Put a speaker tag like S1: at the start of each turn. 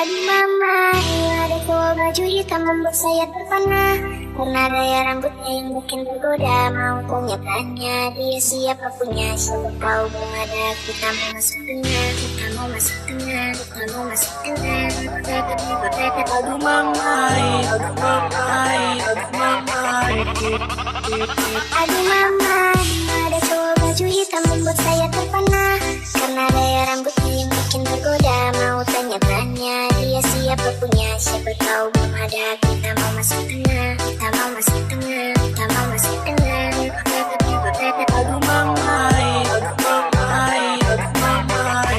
S1: Aduh mama, ada cowok baju hitam membuat saya terpana. Karena gaya rambutnya yang bikin tergoda. Mau tanya-tanya dia siapa punya. Siapa tahu belum ada. Kita mau masuk tengah, kita mau masuk tengah, kita mau masuk tengah.
S2: Aduh mamai, aduh mamai, aduh mamai.
S1: Aduh mama, ada cowok baju hitam membuat saya terpana. Karena gaya rambutnya yang bikin tergoda. Mau tanya-tanya dia siapa punya. Siapa tahu belum ada. Kita mau masuk tengah, kita mau masuk tengah, kita mau masuk tengah.
S2: Aduh mamai, aduh mamai, aduh mamai.